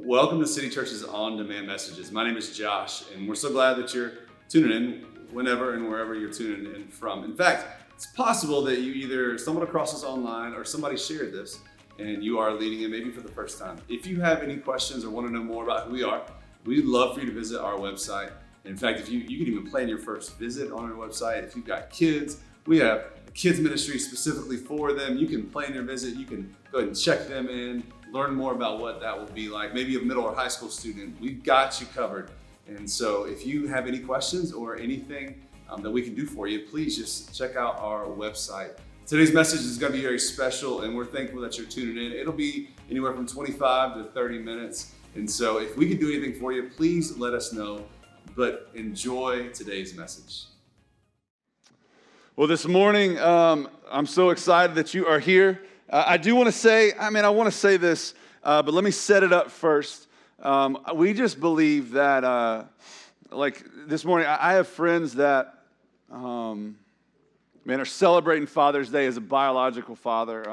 Welcome to City Church's On Demand Messages. My name is Josh, and we're so glad that you're tuning in whenever and wherever you're tuning in from. In fact, it's possible that you either stumbled across us online or somebody shared this and you are leading it maybe for the first time. If you have any questions or want to know more about who we are, we'd love for you to visit our website. In fact, if you can even plan your first visit on our website. If you've got kids, we have a kids ministry specifically for them. You can plan your visit. You can go ahead and check them in, learn more about what that will be like. Maybe a middle or high school student, we've got you covered. And so if you have any questions or anything that we can do for you, please just check out our website. Today's message is going to be very special, and we're thankful that you're tuning in. It'll be anywhere from 25 to 30 minutes. And so if we can do anything for you, please let us know. But enjoy today's message. Well, this morning, I'm so excited that you are here. I want to say this, but let me set it up first. We just believe that, this morning, I have friends that, are celebrating Father's Day as a biological father.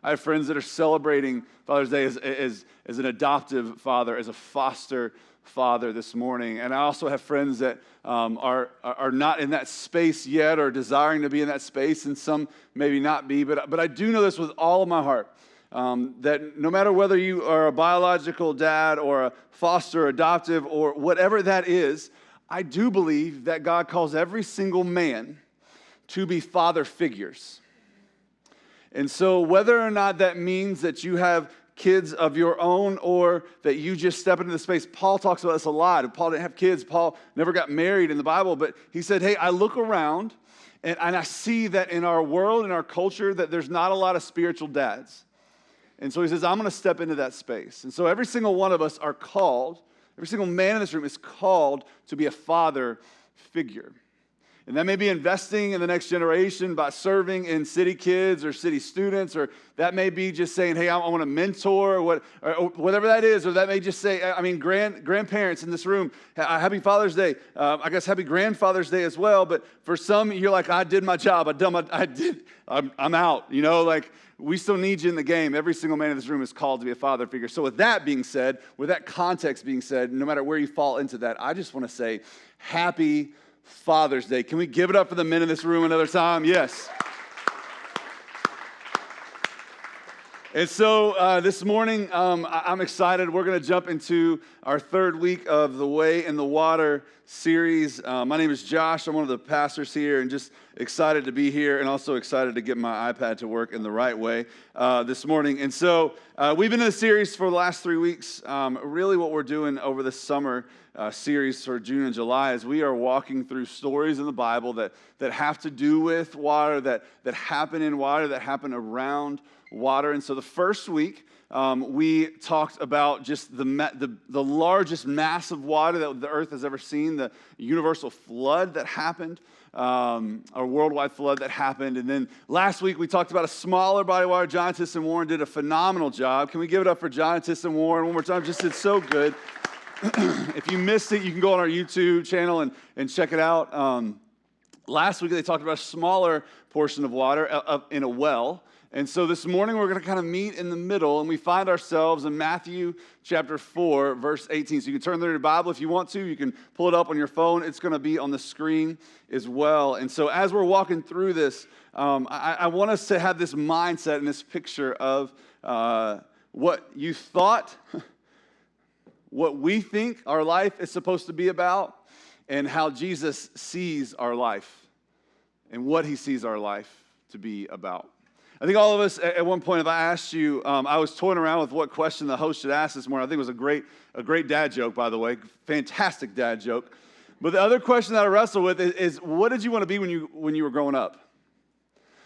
I have friends that are celebrating Father's Day as an adoptive father, as a foster father this morning. And I also have friends that are not in that space yet or desiring to be in that space, and some maybe not be. But I do know this with all of my heart, that no matter whether you are a biological dad or a foster, adoptive, or whatever that is, I do believe that God calls every single man to be father figures. And so whether or not that means that you have kids of your own or that you just step into the space, Paul talks about this a lot. Paul didn't have kids. Paul never got married in the Bible, but he said, hey, I look around and I see that in our world, in our culture, that there's not a lot of spiritual dads. And so he says, I'm going to step into that space. And so every single one of us are called, every single man in this room is called to be a father figure. And that may be investing in the next generation by serving in city kids or city students, or that may be just saying, hey, I want to mentor, or whatever that is, or that may just say, grandparents in this room, happy Father's Day. I guess happy Grandfather's Day as well. But for some, you're like, I did my job. I'm out. We still need you in the game. Every single man in this room is called to be a father figure. So with that being said, with that context being said, no matter where you fall into that, I just want to say happy Father's Day. Can we give it up for the men in this room another time? Yes. And so this morning, I'm excited. We're going to jump into our third week of the Way in the Water series. My name is Josh. I'm one of the pastors here, and just excited to be here, and also excited to get my iPad to work in the right way this morning. And so we've been in the series for the last 3 weeks. Really what we're doing over the summer series for June and July is we are walking through stories in the Bible that have to do with water, that happen in water, that happen around water. And so the first week, we talked about just the largest mass of water that the earth has ever seen, the universal flood that happened, or worldwide flood that happened. And then last week, we talked about a smaller body of water. John Tisson Warren did a phenomenal job. Can we give it up for John Tisson Warren one more time? Just did so good. If you missed it, you can go on our YouTube channel and check it out. Last week, they talked about a smaller portion of water in a well. And so this morning, we're going to kind of meet in the middle, and we find ourselves in Matthew chapter 4, verse 18. So you can turn there in your Bible if you want to. You can pull it up on your phone. It's going to be on the screen as well. And so as we're walking through this, I want us to have this mindset and this picture of what you thought, what we think our life is supposed to be about, and how Jesus sees our life and what he sees our life to be about. I think all of us, at one point, if I asked you, I was toying around with what question the host should ask this morning. I think it was a great dad joke, by the way. Fantastic dad joke. But the other question that I wrestle with is what did you want to be when you were growing up?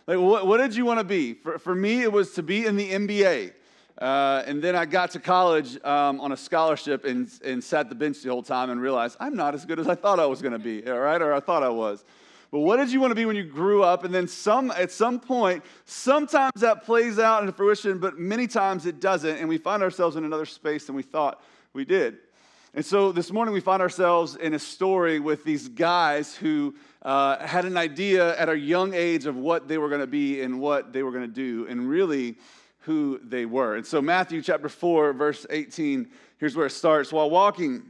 Like, what did you want to be? For me, it was to be in the NBA. And then I got to college on a scholarship and sat the bench the whole time and realized I'm not as good as I thought I was going to be, all right? Or I thought I was. But what did you want to be when you grew up? And then at some point, sometimes that plays out into fruition, but many times it doesn't, and we find ourselves in another space than we thought we did. And so this morning we find ourselves in a story with these guys who had an idea at a young age of what they were going to be and what they were going to do, and really who they were. And so Matthew chapter 4, verse 18, here's where it starts. While walking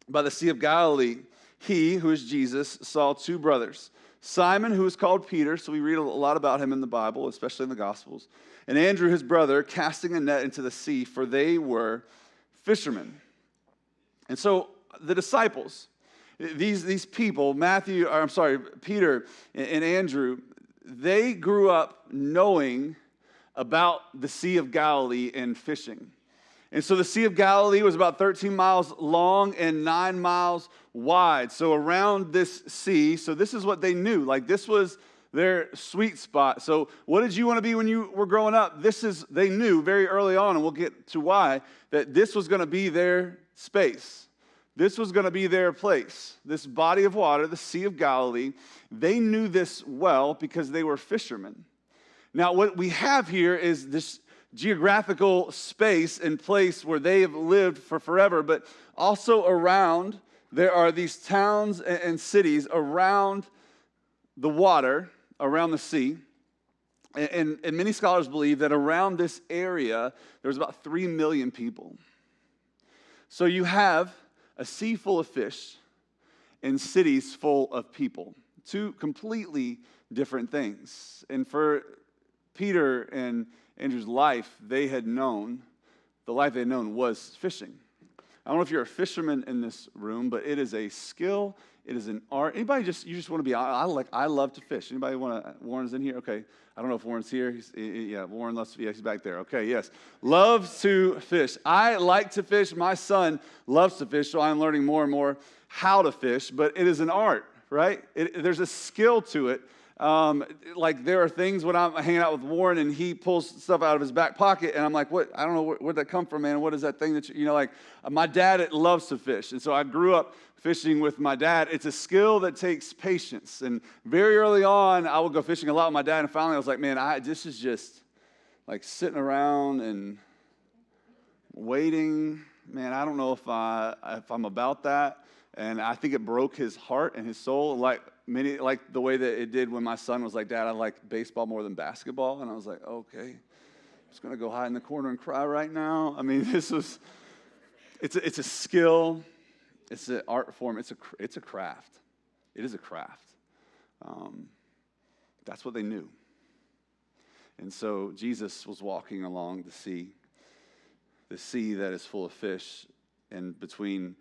by the Sea of Galilee, he, who is Jesus, saw two brothers, Simon, who is called Peter, so we read a lot about him in the Bible, especially in the Gospels, and Andrew, his brother, casting a net into the sea, for they were fishermen. And so the disciples, these people, Peter and Andrew, they grew up knowing about the Sea of Galilee and fishing. And so the Sea of Galilee was about 13 miles long and 9 miles wide. So around this sea, so this is what they knew. Like this was their sweet spot. So what did you want to be when you were growing up? They knew very early on, and we'll get to why, that this was going to be their space. This was going to be their place. This body of water, the Sea of Galilee, they knew this well because they were fishermen. Now what we have here is this geographical space and place where they have lived for forever, but also around, there are these towns and cities around the water, around the sea, and many scholars believe that around this area, there's about 3 million people. So you have a sea full of fish and cities full of people, two completely different things. And for Peter and Andrew's life, the life they had known was fishing. I don't know if you're a fisherman in this room, but it is a skill. It is an art. Anybody you just want to be? I love to fish. Anybody want to? Warren's in here. Okay. I don't know if Warren's here. Warren loves to. Yeah, he's back there. Okay. Yes. Loves to fish. I like to fish. My son loves to fish, so I'm learning more and more how to fish. But it is an art, right? There's a skill to it. Like there are things when I'm hanging out with Warren and he pulls stuff out of his back pocket and I'm like, what? I don't know where'd that come from, man. What is that thing that my dad loves to fish. And so I grew up fishing with my dad. It's a skill that takes patience. And very early on, I would go fishing a lot with my dad. And finally I was like, man, this is just like sitting around and waiting. Man, I don't know if I'm about that. And I think it broke his heart and his soul. Like the way that it did when my son was like, Dad, I like baseball more than basketball. And I was like, okay, I'm just going to go hide in the corner and cry right now. I mean, it's a skill. It's an art form. It's a craft. It is a craft. That's what they knew. And so Jesus was walking along the sea that is full of fish, and between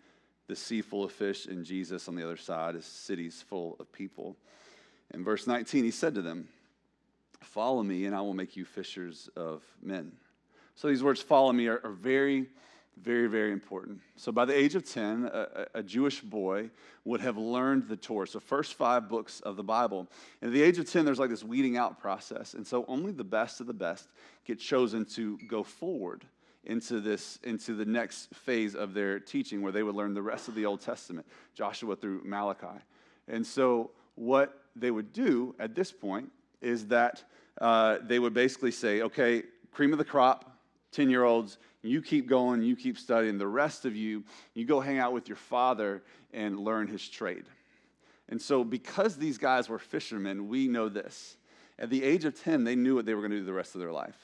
the sea full of fish and Jesus on the other side is cities full of people. In verse 19, he said to them, follow me and I will make you fishers of men. So these words, follow me, are very, very, very important. So by the age of 10, a Jewish boy would have learned the Torah, so first 5 books of the Bible. And at the age of 10, there's like this weeding out process. And so only the best of the best get chosen to go forward into the next phase of their teaching, where they would learn the rest of the Old Testament, Joshua through Malachi. And so what they would do at this point is that they would basically say, okay, cream of the crop, 10-year-olds, you keep going, you keep studying. The rest of you go hang out with your father and learn his trade. And so because these guys were fishermen, we know this. At the age of 10, they knew what they were going to do the rest of their life.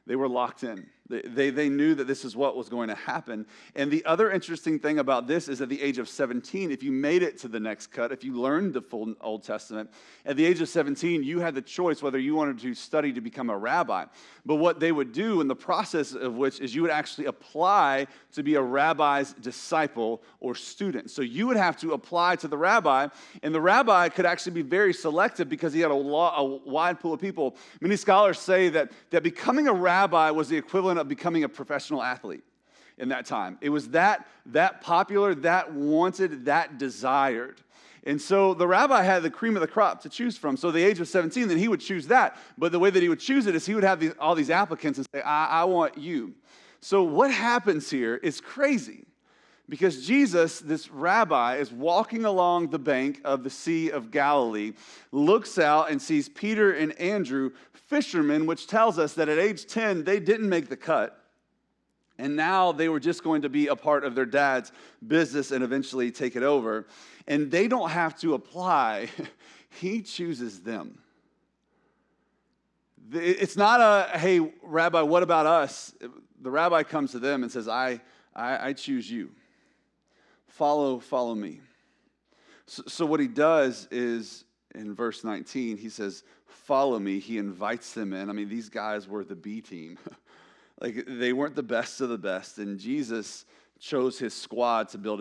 They were locked in. They knew that this is what was going to happen. And the other interesting thing about this is at the age of 17, if you made it to the next cut, if you learned the full Old Testament, at the age of 17, you had the choice whether you wanted to study to become a rabbi. But what they would do in the process of which is you would actually apply to be a rabbi's disciple or student. So you would have to apply to the rabbi, and the rabbi could actually be very selective because he had a wide pool of people. Many scholars say that becoming a rabbi was the equivalent of becoming a professional athlete in that time. It was that popular, that wanted, that desired. And so the rabbi had the cream of the crop to choose from. So at the age of 17, then he would choose that. But the way that he would choose it is he would have all these applicants and say, I want you. So what happens here is crazy. Because Jesus, this rabbi, is walking along the bank of the Sea of Galilee, looks out and sees Peter and Andrew, fishermen, which tells us that at age 10, they didn't make the cut. And now they were just going to be a part of their dad's business and eventually take it over. And they don't have to apply. He chooses them. It's not a, hey, Rabbi, what about us? The rabbi comes to them and says, I choose you. Follow me. So what he does is, in verse 19, he says, follow me. He invites them in. I mean, these guys were the B team. Like, they weren't the best of the best. And Jesus chose his squad to build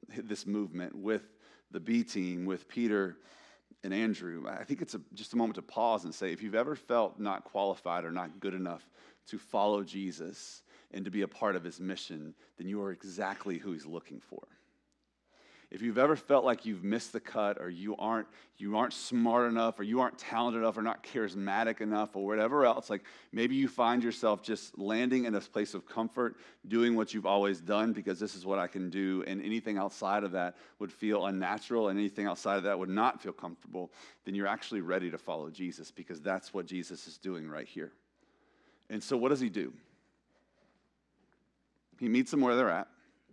this movement with the B team, with Peter and Andrew. I think it's just a moment to pause and say, if you've ever felt not qualified or not good enough to follow Jesus and to be a part of his mission, then you are exactly who he's looking for. If you've ever felt like you've missed the cut, or you aren't smart enough, or you aren't talented enough, or not charismatic enough, or whatever else, like maybe you find yourself just landing in a place of comfort, doing what you've always done because this is what I can do, and anything outside of that would feel unnatural, and anything outside of that would not feel comfortable, then you're actually ready to follow Jesus, because that's what Jesus is doing right here. And so what does he do? He meets them where they're at,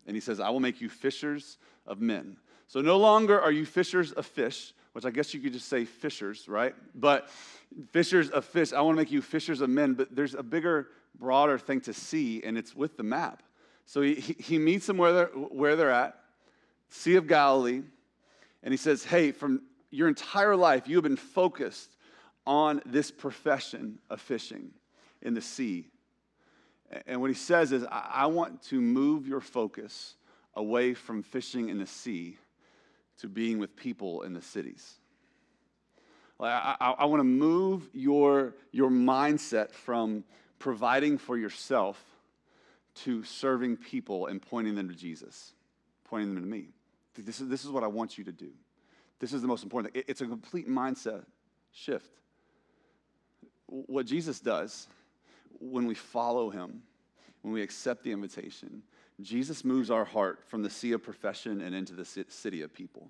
and he says, I will make you fishers of men. So no longer are you fishers of fish, which I guess you could just say fishers, right? But fishers of fish, I want to make you fishers of men, but there's a bigger, broader thing to see, and it's with the map. So he meets them where they're at, Sea of Galilee, and he says, hey, from your entire life, you have been focused on this profession of fishing in the sea. And what he says is, I want to move your focus away from fishing in the sea to being with people in the cities. I want to move your mindset from providing for yourself to serving people and pointing them to Jesus, pointing them to me. This is what I want you to do. This is the most important thing. It's a complete mindset shift. What Jesus does when we follow him, when we accept the invitation, Jesus moves our heart from the sea of profession and into the city of people.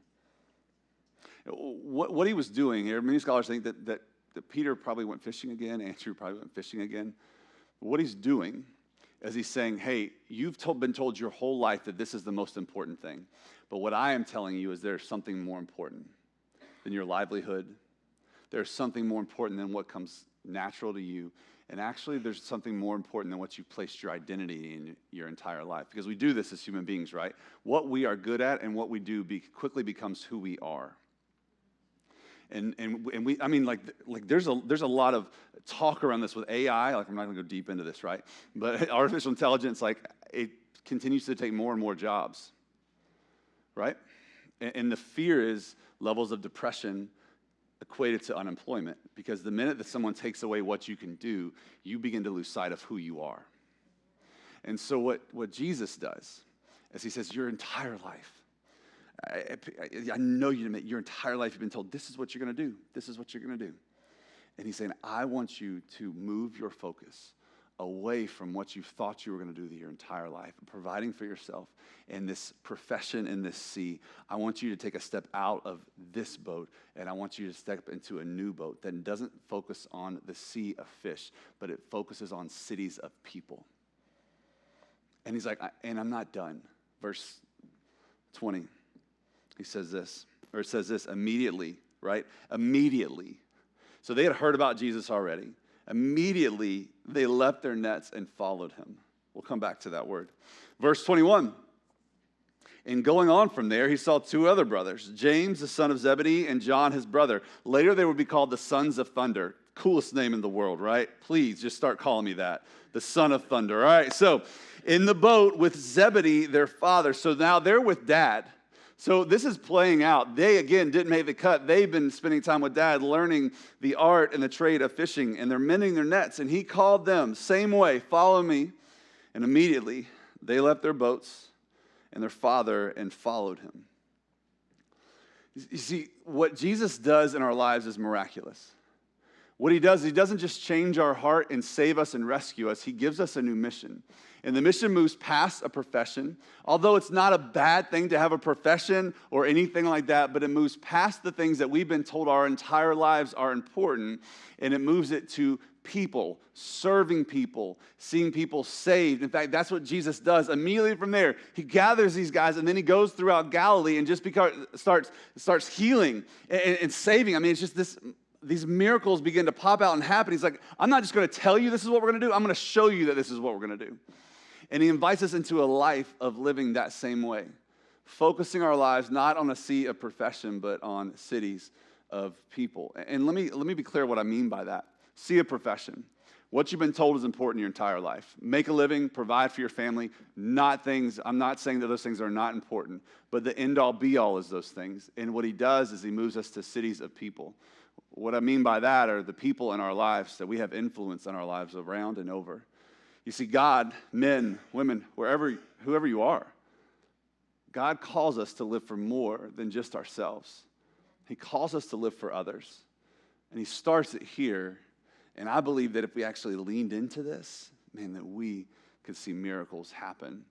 What he was doing here, many scholars think that Peter probably went fishing again, Andrew probably went fishing again. What he's doing is he's saying, hey, you've been told your whole life that this is the most important thing. But what I am telling you is there's something more important than your livelihood. There's something more important than what comes natural to you. And actually, there's something more important than what you've placed your identity in your entire life. Because we do this as human beings, right? What we are good at and what we do quickly becomes who we are. And we, I mean, like there's a lot of talk around this with AI. Like, I'm not going to go deep into this, right? But artificial intelligence, like, it continues to take more and more jobs, right? And the fear is levels of depression equated to unemployment, because the minute that someone takes away what you can do, you begin to lose sight of who you are. And so what Jesus does is he says, your entire life, I know you admit your entire life you've been told this is what you're going to do. This is what you're going to do. And he's saying, I want you to move your focus away from what you thought you were going to do your entire life, providing for yourself in this profession in this sea. I want you to take a step out of this boat, and I want you to step into a new boat that doesn't focus on the sea of fish, but it focuses on cities of people. And he's like, and I'm not done. Verse 20, he says this, or it says this, immediately, right? Immediately. So they had heard about Jesus already. Immediately, they left their nets and followed him. We'll come back to that word. Verse 21. And going on from there, he saw two other brothers, James, the son of Zebedee, and John, his brother. Later, they would be called the sons of thunder. Coolest name in the world, right? Please, just start calling me that. The son of thunder. All right, so in the boat with Zebedee, their father. So now they're with dad. So this is playing out. They, again, didn't make the cut. They've been spending time with dad, learning the art and the trade of fishing, and they're mending their nets. And he called them, same way, follow me. And immediately, they left their boats and their father and followed him. You see, what Jesus does in our lives is miraculous. What he does, he doesn't just change our heart and save us and rescue us. He gives us a new mission. And the mission moves past a profession, although it's not a bad thing to have a profession or anything like that, but it moves past the things that we've been told our entire lives are important, and it moves it to people, serving people, seeing people saved. In fact, that's what Jesus does. Immediately from there, he gathers these guys, and then he goes throughout Galilee and just starts healing and saving. I mean, it's just these miracles begin to pop out and happen. He's like, I'm not just going to tell you this is what we're going to do. I'm going to show you that this is what we're going to do. And he invites us into a life of living that same way, focusing our lives not on a sea of profession, but on cities of people. And let me be clear what I mean by that. Sea of profession. What you've been told is important your entire life. Make a living, provide for your family, not things, I'm not saying that those things are not important, but the end-all, be-all is those things. And what he does is he moves us to cities of people. What I mean by that are the people in our lives that we have influence in our lives around and over. You see, God, men, women, whoever you are, God calls us to live for more than just ourselves. He calls us to live for others. And he starts it here. And I believe that if we actually leaned into this, man, that we could see miracles happen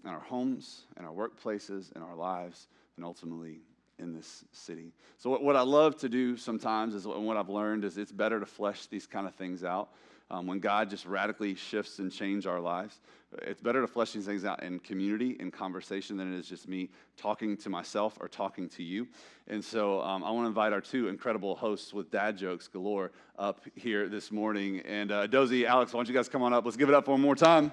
in our homes, in our workplaces, in our lives, and ultimately in this city. So what I love to do sometimes is, and what I've learned is it's better to flesh these kind of things out. When God just radically shifts and changes our lives, it's better to flesh these things out in community, in conversation, than it is just me talking to myself or talking to you. And so I want to invite our two incredible hosts with dad jokes galore up here this morning. And Dozie, Alex, why don't you guys come on up? Let's give it up for one more time.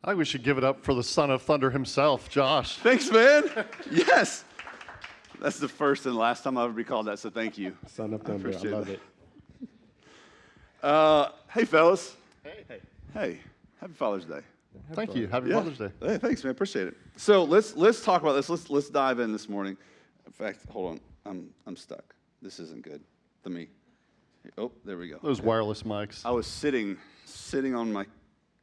I think we should give it up for the son of thunder himself, Josh. Thanks, man. Yes. That's the first and last time I'll ever be called that, so thank you. Son of Thunder, I love it. Hey, fellas. Hey. Hey, happy Father's Day. Thank you. Happy Father's Day. Hey, thanks, man. Appreciate it. So let's talk about this. Let's dive in this morning. In fact, hold on. I'm stuck. This isn't good. Let me. Oh, there we go. Those wireless mics. I was sitting on my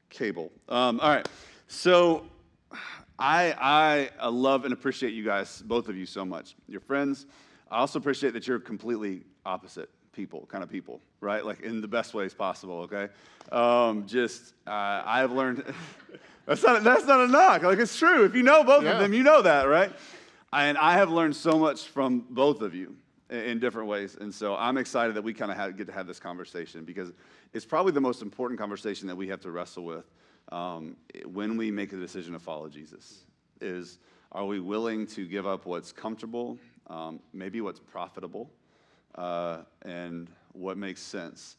cable. All right. So I love and appreciate you guys, both of you, so much. You're friends. I also appreciate that you're completely opposite kind of people, right? Like in the best ways possible, okay? I have learned, that's not a knock. Like it's true. If you know both of them, you know that, right? And I have learned so much from both of you in different ways. And so I'm excited that we kind of get to have this conversation because it's probably the most important conversation that we have to wrestle with when we make a decision to follow Jesus. Are we willing to give up what's comfortable, maybe what's profitable, and what makes sense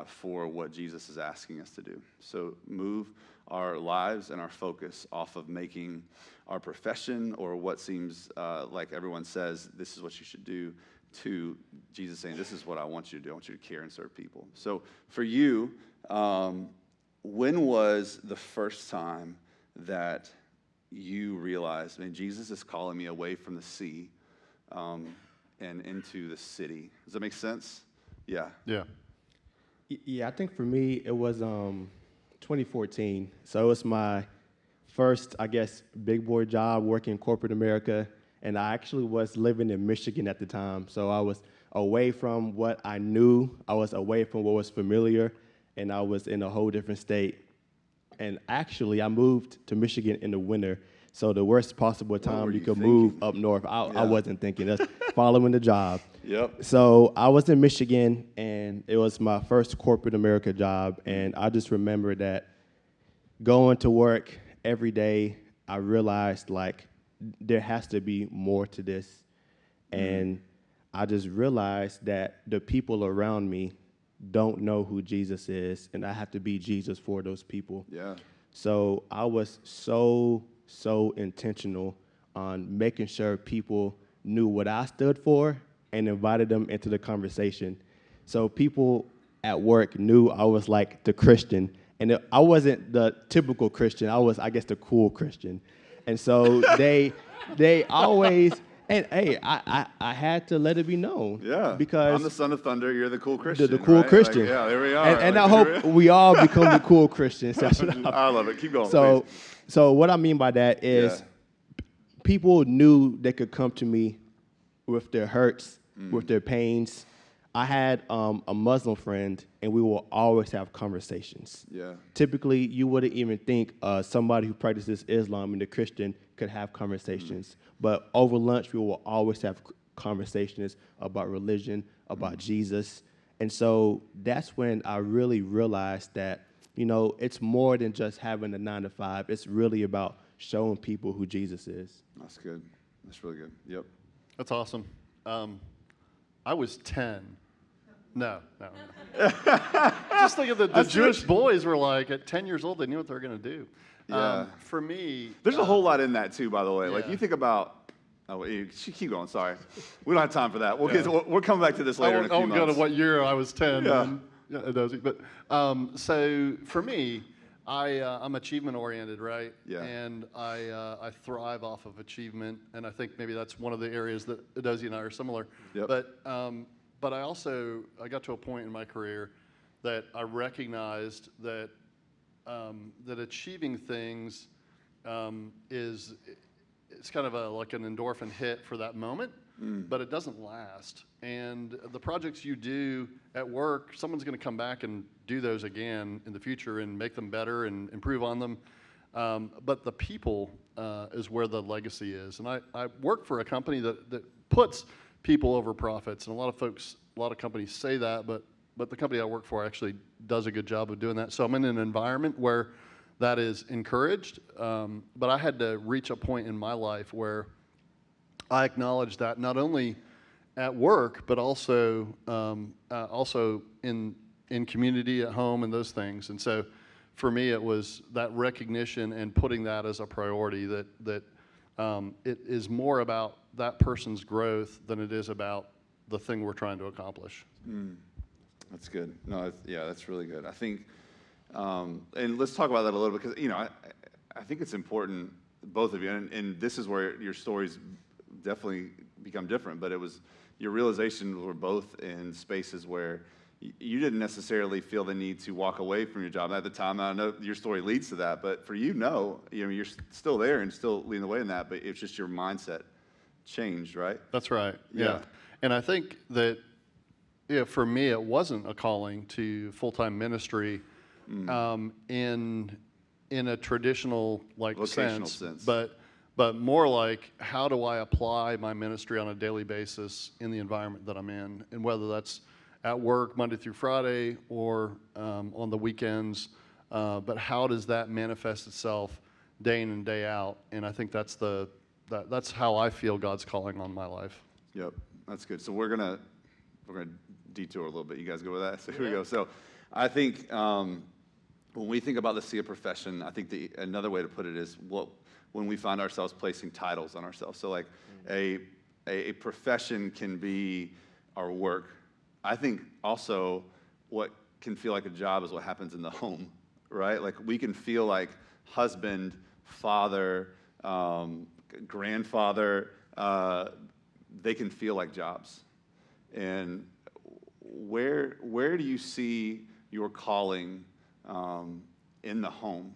for what Jesus is asking us to do? So move our lives and our focus off of making our profession or what seems like everyone says this is what you should do to Jesus saying this is what I want you to do. I want you to care and serve people. So for you, when was the first time that you realized, man, Jesus is calling me away from the sea and into the city? Does that make sense? Yeah. Yeah. Yeah, I think for me, it was 2014. So it was my first, I guess, big boy job working in corporate America. And I actually was living in Michigan at the time. So I was away from what I knew. I was away from what was familiar. And I was in a whole different state. And actually, I moved to Michigan in the winter. So the worst possible time you could move up north. I wasn't thinking. That's following the job. Yep. So I was in Michigan, and it was my first corporate America job. And I just remember that going to work every day, I realized, like, there has to be more to this. And I just realized that the people around me don't know who Jesus is, and I have to be Jesus for those people. Yeah. So I was so intentional on making sure people knew what I stood for and invited them into the conversation. So people at work knew I was like the Christian, and I wasn't the typical Christian. I was, I guess, the cool Christian. And so they always, and hey, I had to let it be known. Yeah. Because I'm the son of thunder. You're the cool Christian. the cool right? Christian. Like, yeah, there we are. And I hope we all become the cool Christians. I love it. Keep going. So what I mean by that is people knew they could come to me with their hurts, with their pains. I had a Muslim friend, and we will always have conversations. Yeah. Typically, you wouldn't even think somebody who practices Islam and a Christian could have conversations. But over lunch, we will always have conversations about religion, about Jesus. And so that's when I really realized that, you know, it's more than just having a 9-to-5. It's really about showing people who Jesus is. That's good. That's really good. Yep. That's awesome. I was 10. No. Just think of the Jewish boys were like, at 10 years old, they knew what they were going to do. Yeah. For me, There's a whole lot in that too, by the way. Like yeah. you think about. Oh, keep going. Sorry, we don't have time for that. We're coming back to this later in a few I won't months. go to what year I was 10. Yeah. It does. But so for me, I'm achievement oriented, right? Yeah. And I thrive off of achievement, and I think maybe that's one of the areas that Adozie and I are similar. Yep. But I got to a point in my career that I recognized that that achieving things it's kind of like an endorphin hit for that moment, but it doesn't last. And the projects you do at work, someone's going to come back and do those again in the future and make them better and improve on them. But the people is where the legacy is. And I work for a company that puts people over profits. And a lot of companies say that, but the company I work for actually does a good job of doing that. So I'm in an environment where that is encouraged, but I had to reach a point in my life where I acknowledged that not only at work, but also in community, at home, and those things. And so, for me, it was that recognition and putting that as a priority. That it is more about that person's growth than it is about the thing we're trying to accomplish. That's good. No, that's really good. I think. And let's talk about that a little bit because I think it's important, both of you, and this is where your stories definitely become different. But it was your realizations were both in spaces where you didn't necessarily feel the need to walk away from your job at the time. I know your story leads to that, but for you, no, you're still there and still leading the way in that. But it's just your mindset changed, right? That's right. Yeah. And I think that for me, it wasn't a calling to full-time ministry. In a traditional vocational sense, but more like, how do I apply my ministry on a daily basis in the environment that I'm in, and whether that's at work Monday through Friday or on the weekends, but how does that manifest itself day in and day out? And I think that's how I feel God's calling on my life. Yep, that's good. So we're gonna detour a little bit. You guys go with that? So here we go. So I think when we think about the sea of profession, I think another way to put it is when we find ourselves placing titles on ourselves. So like a profession can be our work. I think also what can feel like a job is what happens in the home, right? Like we can feel like husband, father, grandfather, they can feel like jobs. And where do you see your calling in the home,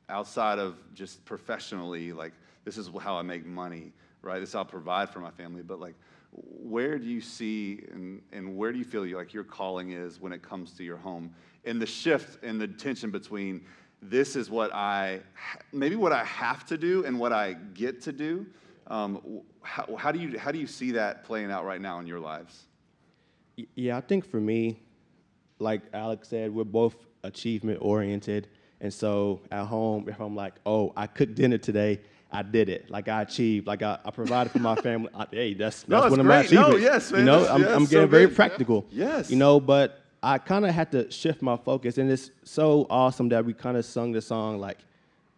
outside of just professionally, like this is how I make money, right? This is how I provide for my family. But like, where do you see and where do you feel like your calling is when it comes to your home? And the shift and the tension between this is what I have to do and what I get to do. How do you see that playing out right now in your lives? Yeah, I think for me, like Alex said, we're both achievement oriented. And so at home, if I'm like, oh, I cooked dinner today, I did it. Like I achieved, like I provided for my family. Hey, that's one of my achievements. No, yes, man. I'm getting very good. practical. Yes. But I kind of had to shift my focus. And it's so awesome that we kind of sung the song like,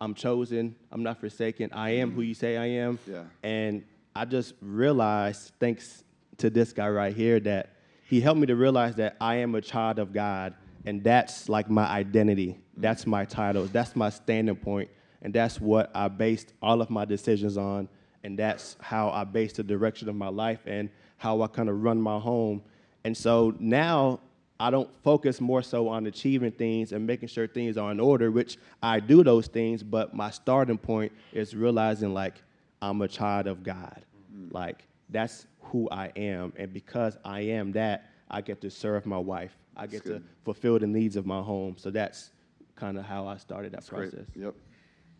I'm chosen, I'm not forsaken, I am who you say I am. Yeah. And I just realized, thanks to this guy right here, that he helped me to realize that I am a child of God. And that's like my identity. That's my title. That's my standing point. And that's what I based all of my decisions on. And that's how I base the direction of my life and how I kind of run my home. And so now I don't focus more so on achieving things and making sure things are in order, which I do those things, but my starting point is realizing like I'm a child of God. Like that's who I am. And because I am that, I get to serve my wife. I get to fulfill the needs of my home. So that's kind of how I started that process. Great. Yep.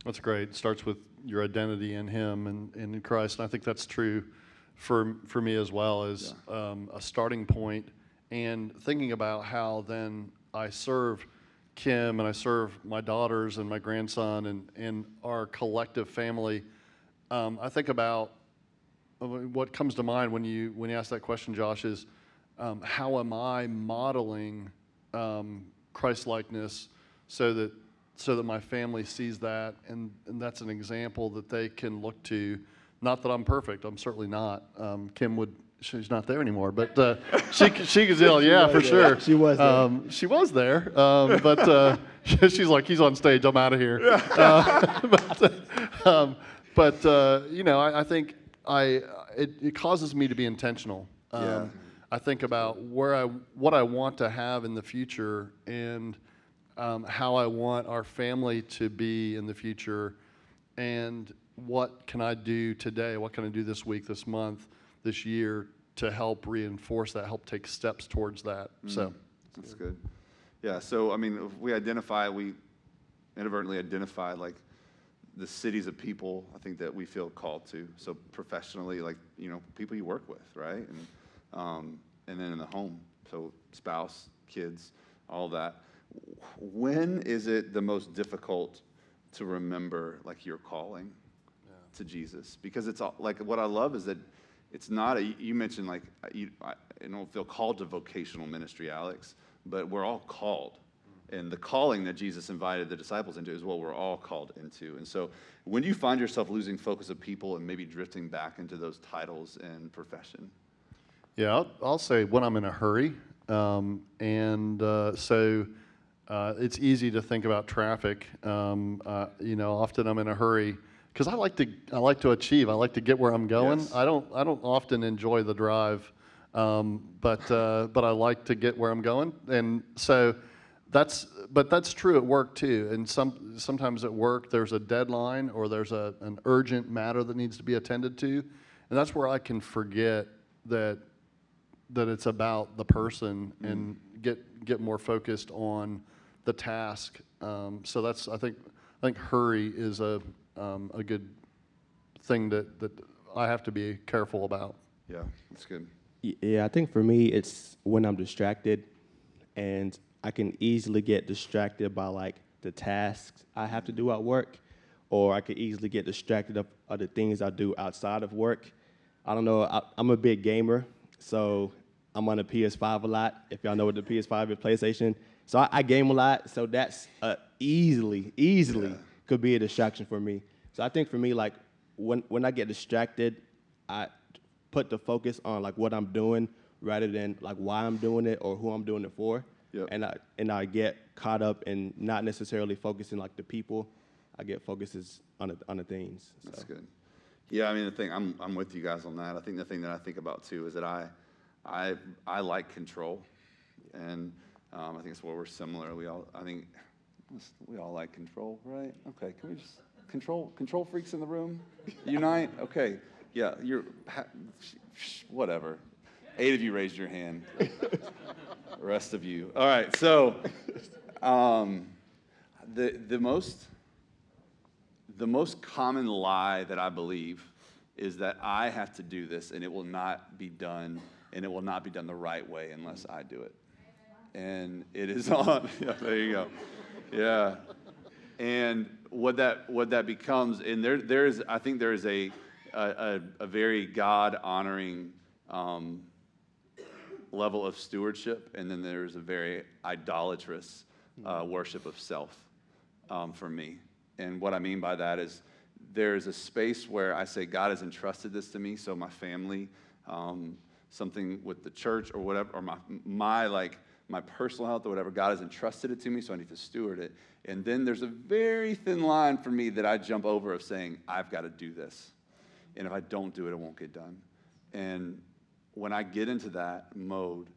That's great. It starts with your identity in Him and in Christ. And I think that's true for me as well, as a starting point, and thinking about how then I serve Kim and I serve my daughters and my grandson and our collective family. I think about what comes to mind when you ask that question, Josh, is how am I modeling Christ-likeness so that my family sees that, and that's an example that they can look to. Not that I'm perfect. I'm certainly not. Kim would. She's not there anymore, but she could yell, yeah, for sure. She was there. She was there, but she's like, he's on stage. I'm out of here. I think it causes me to be intentional. Yeah. I think about what I want to have in the future, and how I want our family to be in the future, and what can I do today? What can I do this week, this month, this year to help reinforce that, help take steps towards that? So That's good. Yeah, so I mean, if we inadvertently identify like the cities of people, I think that we feel called to. So professionally, like, people you work with, right? And then in the home, so spouse, kids, all that. When is it the most difficult to remember like your calling to Jesus? Because it's all, like, what I love is that it's not you mentioned like I don't feel called to vocational ministry, Alex, but we're all called. And the calling that Jesus invited the disciples into is what we're all called into. And so when you find yourself losing focus of people and maybe drifting back into those titles and profession? yeah, I'll say when I'm in a hurry, it's easy to think about traffic. Often I'm in a hurry because I like to achieve. I like to get where I'm going. Yes. I don't often enjoy the drive, but I like to get where I'm going, and so that's true at work too. And sometimes at work there's a deadline or there's an urgent matter that needs to be attended to, and that's where I can forget that it's about the person and get more focused on the task. So that's I think hurry is a good thing that I have to be careful about. Yeah, that's good. Yeah, I think for me, it's when I'm distracted, and I can easily get distracted by like the tasks I have to do at work, or I could easily get distracted of other things I do outside of work. I don't know, I'm a big gamer, so I'm on the PS5 a lot. If y'all know what the PS5 is, PlayStation. So I game a lot, so that's easily could be a distraction for me. So I think for me, like, when I get distracted, I put the focus on like what I'm doing rather than like why I'm doing it or who I'm doing it for. Yep. And I get caught up in not necessarily focusing like the people. I get focuses on the things. So. That's good. Yeah, I mean, the thing, I'm with you guys on that. I think the thing that I think about too is that I like control, and I think it's where we're similar. We all like control, right? Okay, can we just control freaks in the room unite? Okay, yeah, whatever. 8 of you raised your hand. The rest of you. All right, so the most common lie that I believe is that I have to do this and it will not be done, and it will not be done the right way unless I do it. And it is on. Yeah, there you go. Yeah. And what that becomes, and I think there is a very God honoring level of stewardship, and then there's a very idolatrous worship of self for me. And what I mean by that is there's a space where I say, God has entrusted this to me, so my family, something with the church or whatever, or my personal health or whatever, God has entrusted it to me, so I need to steward it. And then there's a very thin line for me that I jump over of saying, I've got to do this. And if I don't do it, it won't get done. And when I get into that mode,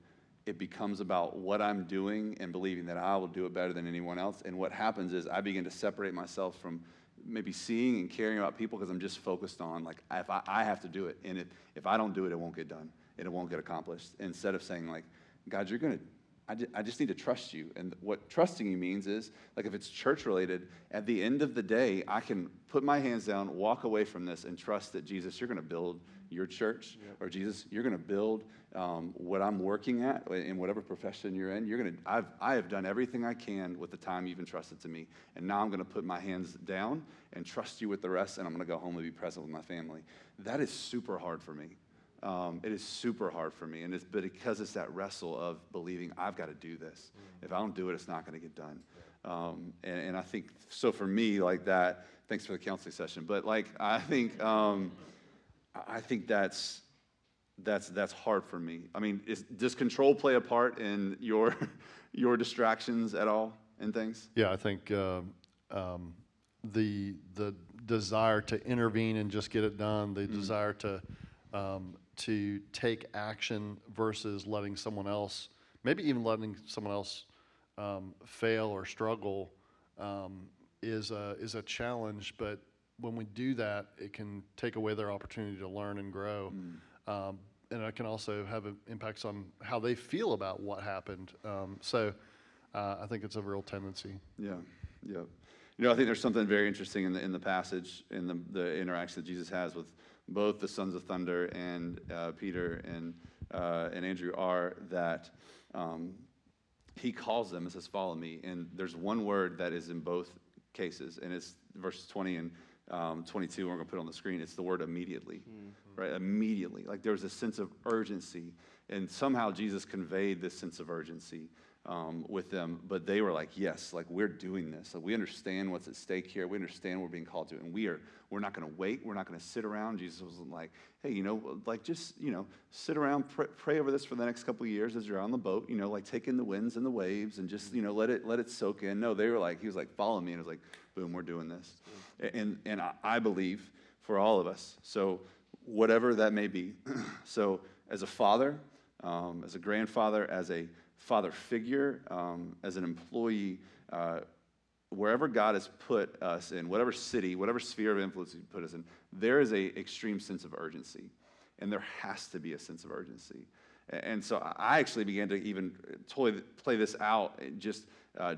it becomes about what I'm doing and believing that I will do it better than anyone else. And what happens is I begin to separate myself from maybe seeing and caring about people because I'm just focused on, like, if I have to do it. And if I don't do it, it won't get done and it won't get accomplished. Instead of saying, like, God, you're going I just need to trust you. And what trusting you means is, like if it's church related, at the end of the day, I can put my hands down, walk away from this, and trust that Jesus, you're going to build your church, or Jesus, you're going to build what I'm working at in whatever profession you're in. I have done everything I can with the time you've entrusted to me, and now I'm going to put my hands down and trust you with the rest, and I'm going to go home and be present with my family. That is super hard for me. It is super hard for me, and it's because it's that wrestle of believing I've got to do this. If I don't do it, it's not going to get done. And I think so for me, like that. Thanks for the counseling session, but like I think that's hard for me. I mean, does control play a part in your distractions at all and things? Yeah, I think the desire to intervene and just get it done, the desire to take action versus letting someone else, maybe even letting someone else fail or struggle, is a challenge. But when we do that, it can take away their opportunity to learn and grow. And it can also have impacts on how they feel about what happened. So I think it's a real tendency. Yeah. I think there's something very interesting in the passage, in the interaction that Jesus has with both the sons of thunder and Peter and Andrew, are that he calls them and says, "Follow me." And there's one word that is in both cases, and it's verses 20 and 22. We're going to put it on the screen. It's the word immediately, right? Immediately. Like there was a sense of urgency, and somehow Jesus conveyed this sense of urgency with them, but they were like, yes, like we're doing this. Like we understand what's at stake here. We understand what we're being called to, and we're not going to wait. We're not going to sit around. Jesus wasn't like, hey, like just, sit around, pray over this for the next couple of years as you're on the boat, like take in the winds and the waves and just, let it soak in. No, they were like, he was like, follow me. And it was like, boom, we're doing this. And I believe for all of us, so whatever that may be. So as a father, as a grandfather, as a father figure, as an employee, wherever God has put us in, whatever city, whatever sphere of influence He put us in, there is a extreme sense of urgency, and there has to be a sense of urgency. And so I actually began to even totally play this out just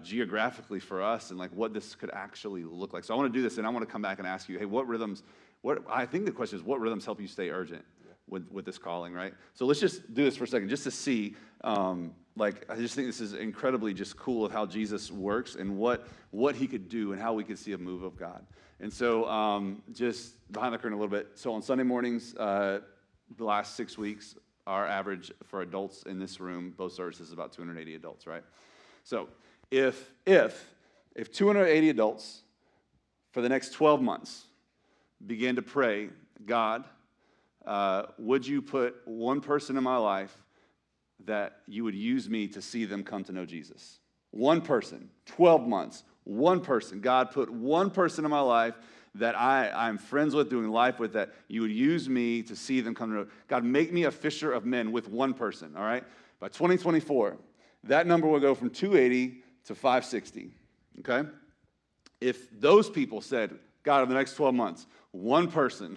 geographically for us and like what this could actually look like. So I want to do this, and I want to come back and ask you, hey, I think the question is, what rhythms help you stay urgent with this calling, right? So let's just do this for a second, just to see, I just think this is incredibly just cool of how Jesus works and what He could do and how we could see a move of God. And so just behind the curtain a little bit. So on Sunday mornings, the last 6 weeks, our average for adults in this room, both services, is about 280 adults, right? So if 280 adults for the next 12 months began to pray, God, would you put one person in my life that you would use me to see them come to know Jesus? One person, 12 months, one person. God, put one person in my life that I'm friends with, doing life with, that you would use me to see them come to know. God, make me a fisher of men with one person, all right? By 2024, that number will go from 280 to 560, okay? If those people said, God, in the next 12 months, one person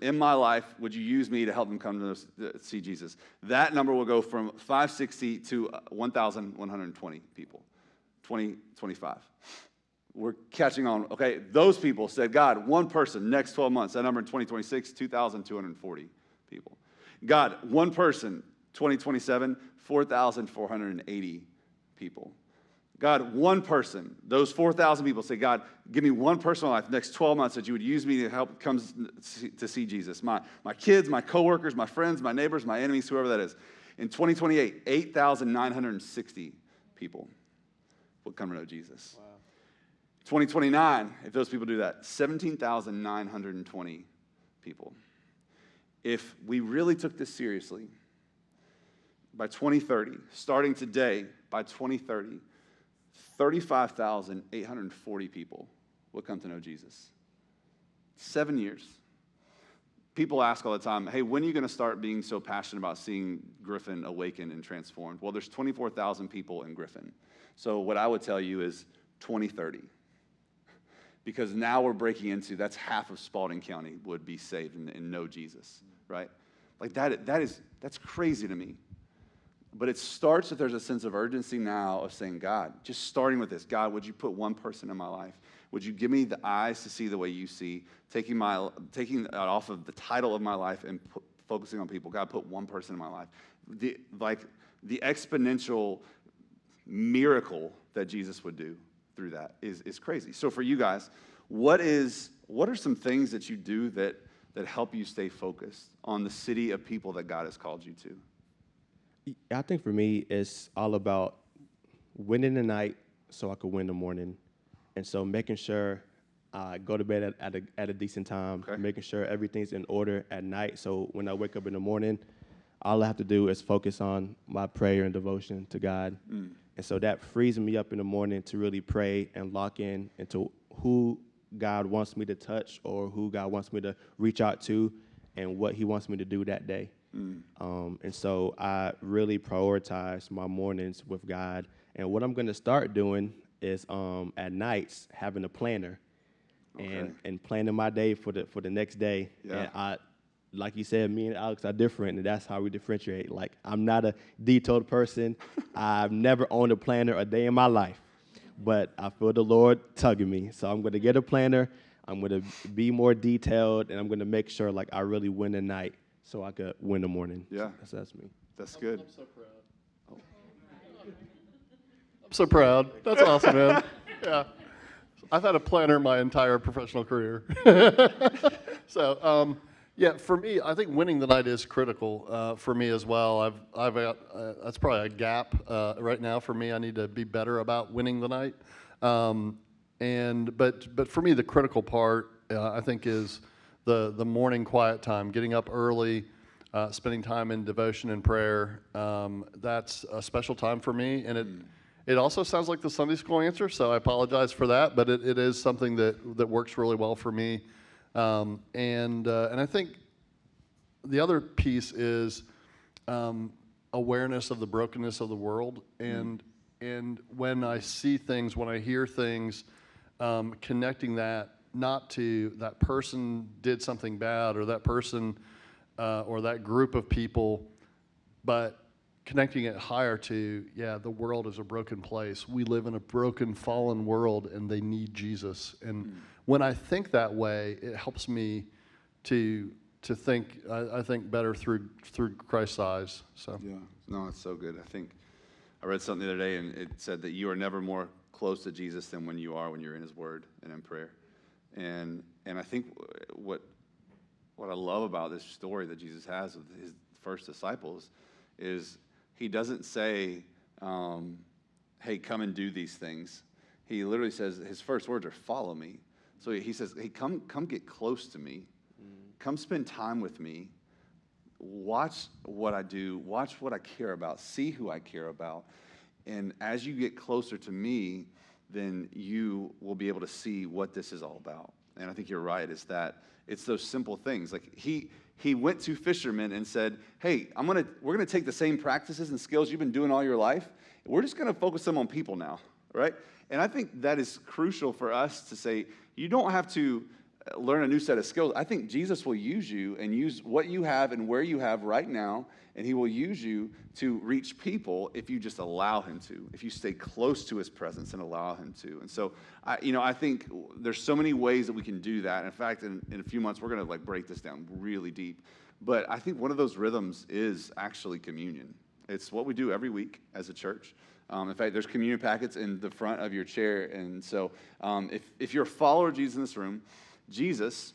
in my life, would you use me to help them come to see Jesus? That number will go from 560 to 1,120 people, 2025. We're catching on. Okay, those people said, God, one person, next 12 months. That number in 2026, 2,240 people. God, one person, 2027, 4,480 people. God, one person, those 4,000 people say, God, give me one person in my life next 12 months that you would use me to help come to see Jesus. My kids, my coworkers, my friends, my neighbors, my enemies, whoever that is. In 2028, 8,960 people will come to know Jesus. Wow. 2029, if those people do that, 17,920 people. If we really took this seriously, by 2030, starting today, by 2030, 35,840 people will come to know Jesus. 7 years. People ask all the time, hey, when are you going to start being so passionate about seeing Griffin awaken and transformed? Well, there's 24,000 people in Griffin. So what I would tell you is 2030. Because now we're breaking into, that's half of Spalding County would be saved and know Jesus, right? Like that's crazy to me. But it starts that there's a sense of urgency now of saying, God, just starting with this, God, would you put one person in my life? Would you give me the eyes to see the way you see, taking it off of the title of my life and focusing on people. God, put one person in my life. The exponential miracle that Jesus would do through that is crazy. So for you guys, what are some things that you do that help you stay focused on the city of people that God has called you to? I think for me, it's all about winning the night so I could win the morning. And so making sure I go to bed at a decent time, Okay. making sure everything's in order at night. So when I wake up in the morning, all I have to do is focus on my prayer and devotion to God. And so that frees me up in the morning to really pray and lock in into who God wants me to touch or who God wants me to reach out to and what he wants me to do that day. And so I really prioritize my mornings with God. And what I'm going to start doing is at nights having a planner and planning my day for the next day. Yeah. And like you said, me and Alex are different, and that's how we differentiate. Like, I'm not a detailed person. I've never owned a planner a day in my life, but I feel the Lord tugging me. So I'm going to get a planner. I'm going to be more detailed, and I'm going to make sure like I really win the night so I could win the morning. Yeah. So that's me. That's good. I'm so proud. I'm so proud. That's awesome, man. Yeah. I've had a planner my entire professional career. So, yeah, for me, I think winning the night is critical for me as well. I've got that's probably a gap right now for me. I need to be better about winning the night. But for me, the critical part I think is the morning quiet time, getting up early, spending time in devotion and prayer. That's a special time for me, and it also sounds like the Sunday school answer, so I apologize for that, but it is something that works really well for me. And I think the other piece is awareness of the brokenness of the world, and when I see things, when I hear things, connecting that not to that person did something bad or that person or that group of people, but connecting it higher to, the world is a broken place. We live in a broken, fallen world, and they need Jesus. And when I think that way, it helps me to think. I think better through Christ's eyes. So Yeah, no, it's so good. I think I read something the other day, and it said that you are never more close to Jesus than when you're in His Word and in prayer. And I think what I love about this story that Jesus has with His first disciples is He doesn't say, "Hey, come and do these things." He literally says His first words are, "Follow me." So He says, "Hey, come get close to me. Come spend time with me. Watch what I do. Watch what I care about. See who I care about. And as you get closer to me, then you will be able to see what this is all about." And I think you're right. It's those simple things. Like he went to fishermen and said, "Hey, we're gonna take the same practices and skills you've been doing all your life. We're just gonna focus them on people now, right?" And I think that is crucial for us to say, you don't have to learn a new set of skills. I think Jesus will use you and use what you have and where you have right now, and He will use you to reach people if you just allow Him to, if you stay close to His presence and allow Him to. And so, I think there's so many ways that we can do that. In fact, in a few months, we're going to break this down really deep. But I think one of those rhythms is actually communion. It's what we do every week as a church. In fact, there's communion packets in the front of your chair. And so if you're a follower of Jesus in this room, Jesus,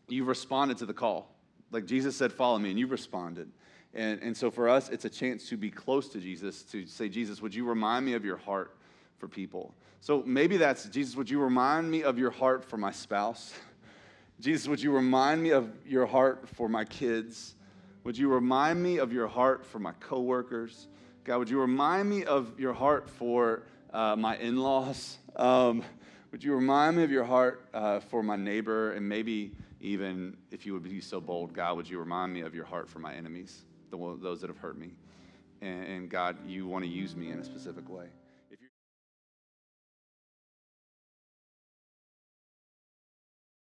you've responded to the call. Like Jesus said, "Follow me," and you've responded. And so for us, it's a chance to be close to Jesus, to say, "Jesus, would you remind me of your heart for people?" So maybe that's, "Jesus, would you remind me of your heart for my spouse?" "Jesus, would you remind me of your heart for my kids?" "Would you remind me of your heart for my coworkers?" "God, would you remind me of your heart for my in-laws?" Would you remind me of your heart for my neighbor? And maybe even, if you would be so bold, "God, would you remind me of your heart for my enemies, those that have hurt me?" And God, you want to use me in a specific way.